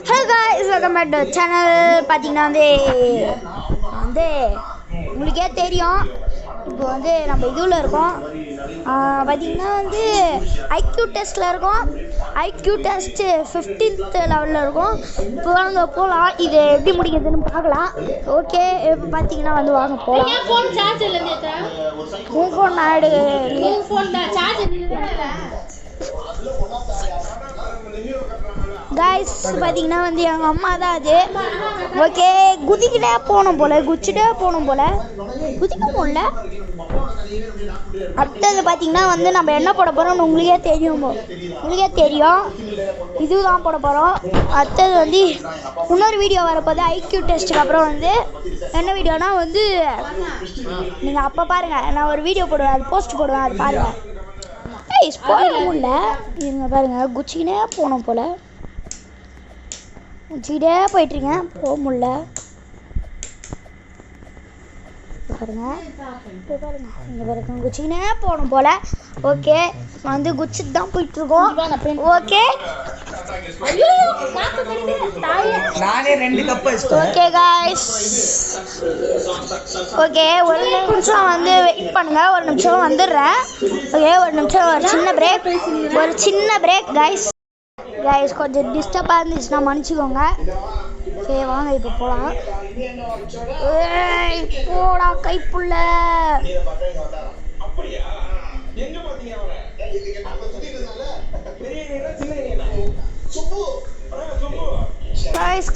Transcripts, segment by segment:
Hello guys, welcome back to the channel. பார்த்தீங்கன்னா வந்து உங்களுக்கே தெரியும். இப்போ வந்து நம்ம இதுல இருக்கோம். பார்த்தீங்கன்னா வந்து ஐக்யூ டெஸ்ட்ல இருக்கோம். ஐக்யூ டெஸ்ட் 15th லெவல்ல இருக்கோம். இப்போ வாங்க போலாம். இது எப்படி முடிக்கிறதுன்னு பார்க்கலாம். ஓகே, இப்போ பார்த்தீங்கன்னா வந்து வாங்க போலாம். என் ஃபோன் சார்ஜ் இல்ல நேத்தா. உன் ஃபோன் ஆடு. உன் ஃபோன் தான் சார்ஜ் இல்ல. கைஸ் பார்த்தீங்கன்னா வந்து எங்கள் அம்மா தான் அது. ஓகே, குதிக்கிட்டே போகணும் போல், குச்சிட்டே போகணும் போல், குதிக்க முடியல. அடுத்தது பார்த்தீங்கன்னா வந்து நம்ம என்ன போட போகிறோம்னு உங்களுக்கே தெரியும். இதுதான் போட போகிறோம். அடுத்தது வந்து இன்னொரு வீடியோ வரப்போது ஐக்யூ டெஸ்ட்டுக்கு அப்புறம் வந்து என்ன வீடியோனா வந்து நீங்கள் அப்போ பாருங்கள், நான் ஒரு வீடியோ போடுவேன், அது போஸ்ட் போடுவேன், அது பாருங்கள். போட முடியல, இவங்க பாருங்கள், குச்சிக்கினே போகணும் போல், குச்சிக்கிட்டே போயிட்டுருக்கேன், போக முடியல. பாருங்க இங்கே பாருங்க, குச்சிக்கினே போகணும் போல். ஓகே, வந்து குச்சிட்டு தான் போயிட்டுருக்கோம். ஓகே ஓகே காய்ஸ், ஓகே ஒரு நிமிஷம் வந்து வெயிட் பண்ணுங்க, ஒரு நிமிஷம் வந்துடுறேன். ஓகே ஒரு நிமிஷம், ஒரு சின்ன பிரேக் காய்ஸ். கொஞ்சம் டிஸ்டர்பாக இருந்துச்சுன்னா மன்னிச்சுக்கோங்க. ஓகே வாங்க இப்போ போகலாம். போடா கைப்புள்ள.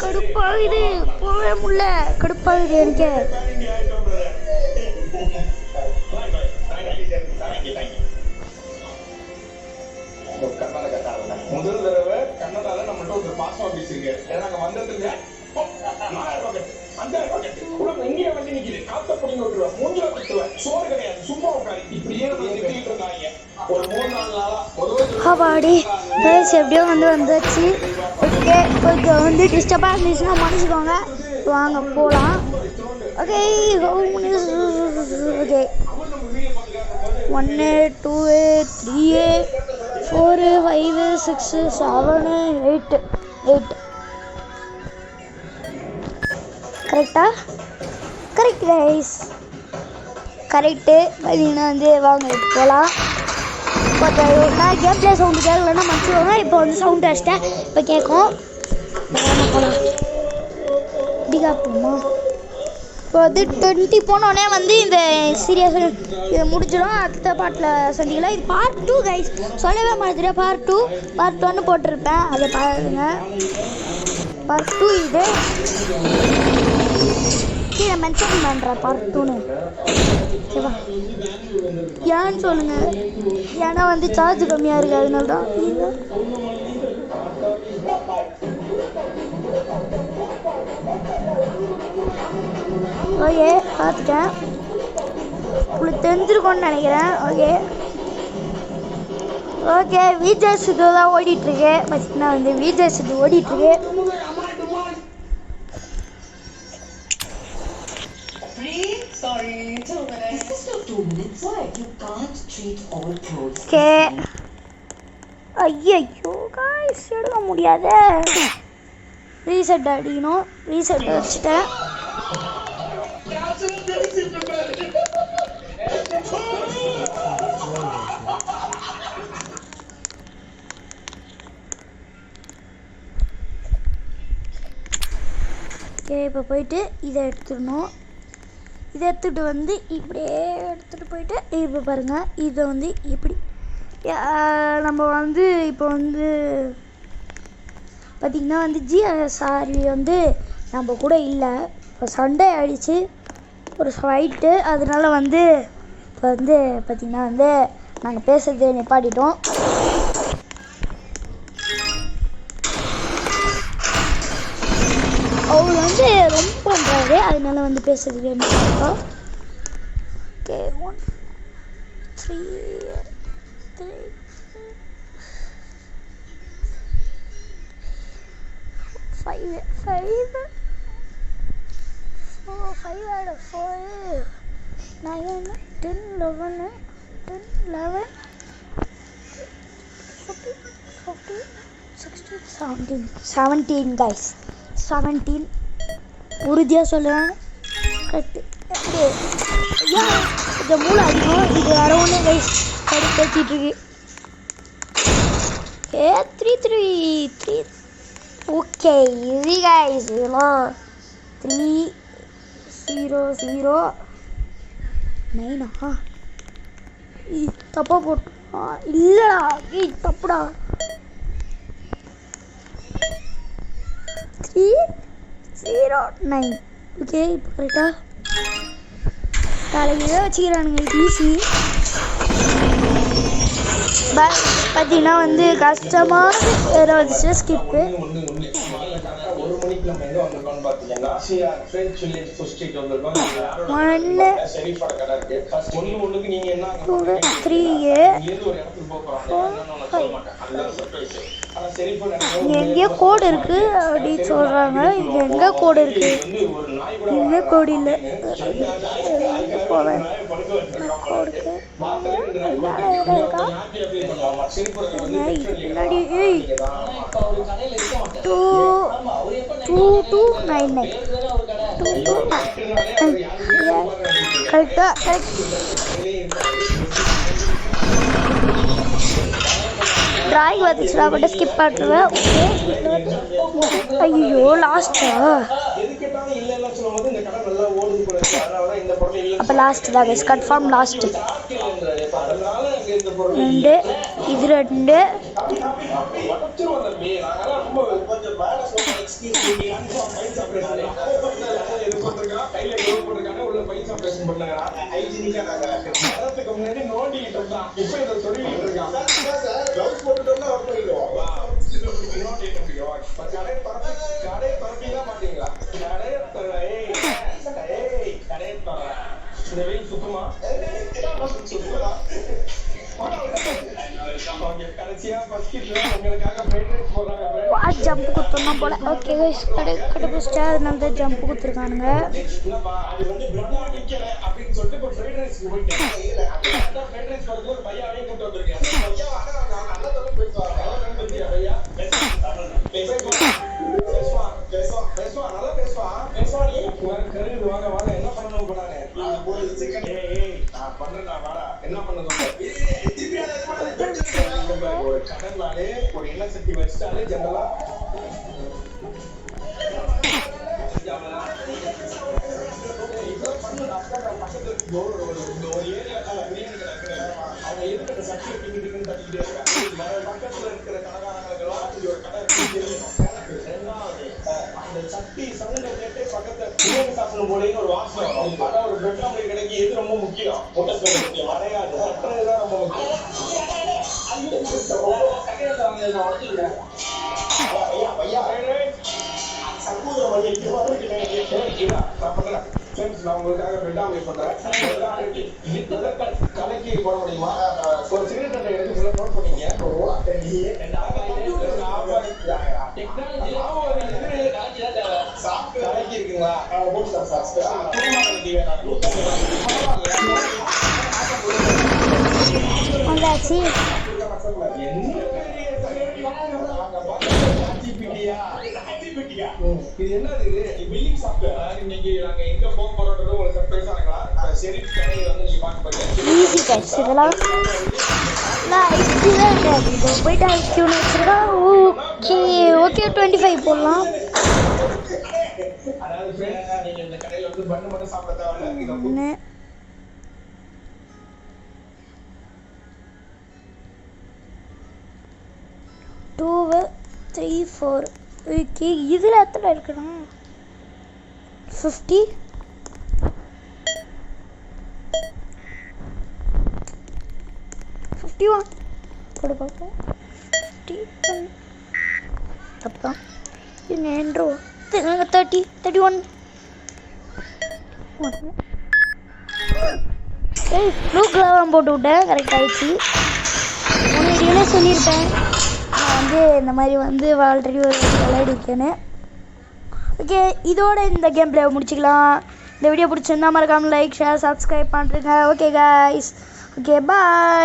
கடுப்பாகுது, போகவே முடியல, கடுப்பாகுது எனக்கு. முதல் தடவை கன்னடால நம்மள்ட்ட ஒரு பாசமா பேசிருக்காரு. நாங்க வந்ததுங்க இங்கே வந்து நிக்குது, காத்த பிடிங்க விட்டுருவேன், மூஞ்சில குத்துவேன், சோறு கிடையாது, சும்மா உட்காரு, இப்படியே திட்டிட்டு இருந்தாங்க ஒரு 3-4 நாளா. அப்பாடி கைஸ், எப்படியோ வந்தாச்சு. ஓகே, கொஞ்சம் வந்து டிஸ்டர்பாக இருந்துச்சுன்னா மன்னிச்சுக்கோங்க. வாங்க போகலாம். ஓகே ஓகே 1 2 3 4 5 6 7 8 கரெக்டா? Correct guys, correct. பார்த்தீங்கன்னா வந்து வாங்க இப்போ போகலாம். நான் கேம் பிளே சவுண்டு கேட்கலன்னா மன்னிச்சுக்கோங்க. இப்போ வந்து சவுண்ட் அடிச்சிட்டேன், இப்போ கேட்கும். போகலாம், டிகாப்புமா. இப்போ வந்து 20 போனோடனே வந்து இந்த சீரியஸ் இது முடிச்சிடும். அடுத்த பாட்டில் சந்திக்கலாம். இது பார்ட் 2 கைஸ், சொல்லவே மாட்டேன். பார்ட் 1 போட்டிருப்பேன், அதை பாருங்க. பார்ட் 2 இது கீழே மென்ஷன் பண்ணுறேன், பார்ட் 2ன்னு. ஓகேவா? ஏன்னு சொல்லுங்கள், ஏன்னா வந்து சார்ஜ் கம்மியாக இருக்குது, அதனால தான். ஓகே பார்த்துட்டேன், உங்களுக்கு தெரிஞ்சிருக்கோன்னு நினைக்கிறேன். ஓகே விஜய் சித்து தான் ஓடிட்டுருக்கு. பார்த்தீங்கன்னா வந்து விஜய் சித்து ஓடிட்டுருக்கு. ஓகே ஐயோ காய்ஸ், எடுக்க முடியாத. ரீசெட் அடிக்கணும், ரீசெட் வச்சுட்டேன். ஓகே இப்போ போயிட்டு இதை எடுத்துடணும். இதை எடுத்துகிட்டு வந்து இப்படியே எடுத்துகிட்டு போயிட்டு இப்போ பாருங்கள், இதை வந்து இப்படி நம்ம வந்து இப்போ வந்து பார்த்திங்கன்னா வந்து ஜிஎஸ்ஆர்வி வந்து நம்ம கூட இல்லை. இப்போ சண்டே ஆகிடுச்சு, ஒரு ஃபைட்டு, அதனால வந்து இப்போ வந்து பார்த்திங்கன்னா வந்து நாங்கள் பேசுகிறதே நிப்பாட்டிட்டோம். அவர் வந்து ரொம்ப பண்ணுறாரு, அதனால வந்து பேசுறதுக்கு நிப்பாட்டிட்டோம். ஓகே 1 3 5 9 10 11 10 11 14 15 17 கைஸ் 17 உறுதியாக சொல்லுவேன். கரெக்டு. ஐயா இந்த மூளை அதிகம். இது வேற ஒன்று கைஸ் கடுப்பேற்றிட்டுருக்கு. 3 ஓகே இது கைஸ் இதெல்லாம் 300 தப்பா போட்டா இல்லடா. தப்புடா. 309 ஓகே இப்போ கரெக்டா தலையில வச்சுக்கிறானுங்க. ஈஸி பார்த்தீங்கன்னா வந்து கஷ்டமான வந்துச்சு ஸ்கிப்பு. ஒரு மணிக்கு நம்ம எங்க வந்திருக்கோம்னு பாத்தீங்கன்னா ஃப்ரெஞ்ச் வில்லேஜ் ஃபுட் ஸ்ட்ரீட் வந்திருக்கோம். ஷெரீஃபோட கடை இருக்கு. ஃபர்ஸ்ட் ஒண்ணுக்கு நீங்க என்ன 3 ஏதோ ஒரு இடத்துக்கு போக போறாங்க. நான் சொல்ல மாட்டேன். அதுதான் சர்ப்ரைஸ். ஆனா ஷெரீஃபோட எங்கே கோடு இருக்கு அப்படின்னு சொல்றாங்க. இங்க எங்க கோடு இருக்கு? ஒரு நாய் கூட இங்க கோடு இல்ல. போவேன் கோடு முன்னாடி 2299 கரெக்டா டிராயிங் வந்துச்சுன்னா மட்டும் ஸ்கிப் பண்ணுவேன். ஐயோ லாஸ்ட்டா? அப்போ லாஸ்ட் தான் கைஸ் கன்ஃபார்ம் லாஸ்ட்டு. 2 இது 2 ஜம்ப் குத்தோம்னா போல. ஓகே கைஸ் கடைபிடிச்சிட்டா அதனால தான் ஜம்ப் குத்துருக்கானுங்க. ஒரு கடனாலே ஒரு எண்ணெய் சட்டி வச்சுட்டாலே ஜெனரலா ஒரு ஏரியா பிரியாணி கிடக்குற அவங்க எதுக்கு சட்டியை திங்கிட்டு தட்டிக்கிட்டே இருக்காங்க. பக்கத்துல இருக்கிற கடைக்காரங்களுக்கு ஒரு கடை தெரியும். ரெண்டாவது அந்த சட்டி சவுண்ட கேட்டு பக்கத்துல பிரியாணி சாப்பிடணும் போலேன்னு ஒரு வாசனை வரும். ஆனா ஒரு பிரெட் ஆம்லேட் கிடைக்கு எது ரொம்ப முக்கியம்? முட்டை சொல்ல முக்கியம் அடையாது. சட்டுறதுதான் ரொம்ப முக்கியம். நான் உங்களுக்காக பிரெட் ஆம்லேட் பண்றேன். கலக்கி போட முடியுமா? ஒரு சிகரெட் எடுத்து நோட் பண்ணீங்க. கலக்கி இருக்குங்களா? வந்தாச்சு. இது என்னது? Billing software. இன்னைக்கு நாங்க எங்க போக போறோம்ன்றது உங்களுக்கு சர்ப்ரைஸா இருக்கலாம். ஷெரீஃப் கடையை வந்து நீங்க பார்க்க போறீங்க. ஈஸி கைஸ் இதெல்லாம் நான் இதுதான் இது போயிட்டு ஐக்யூன்னு வச்சிருக்கா. ஓகே 25 போடலாம். அதாவது ஃப்ரெண்ட்ஸ் நீங்க இந்த கடையில வந்து பண்ணு மட்டும் சாப்பிட தேவையில்லை. 2 3 4 ஓகே இதில் எத்தனை இருக்குண்ணா? 50 51 கொடு பார்ப்போம். 51 அப்புறம் இது 30 31 ப்ளூக்கெலாம் போட்டு விட்டேன். கரெக்ட் ஆகிடுச்சு. முன்னாடியே சொல்லியிருப்பேன் நான் வந்து இந்த மாதிரி வந்து ஆல்ரெடி ஒரு விளையாடிருக்கேன்னு. ஓகே இதோட இந்த கேம் பிளே முடிச்சுக்கலாம். இந்த வீடியோ பிடிச்சிருந்தா மறக்காமல் லைக் ஷேர் சப்ஸ்கிரைப் பண்ணுறேங்க. Okay guys okay bye.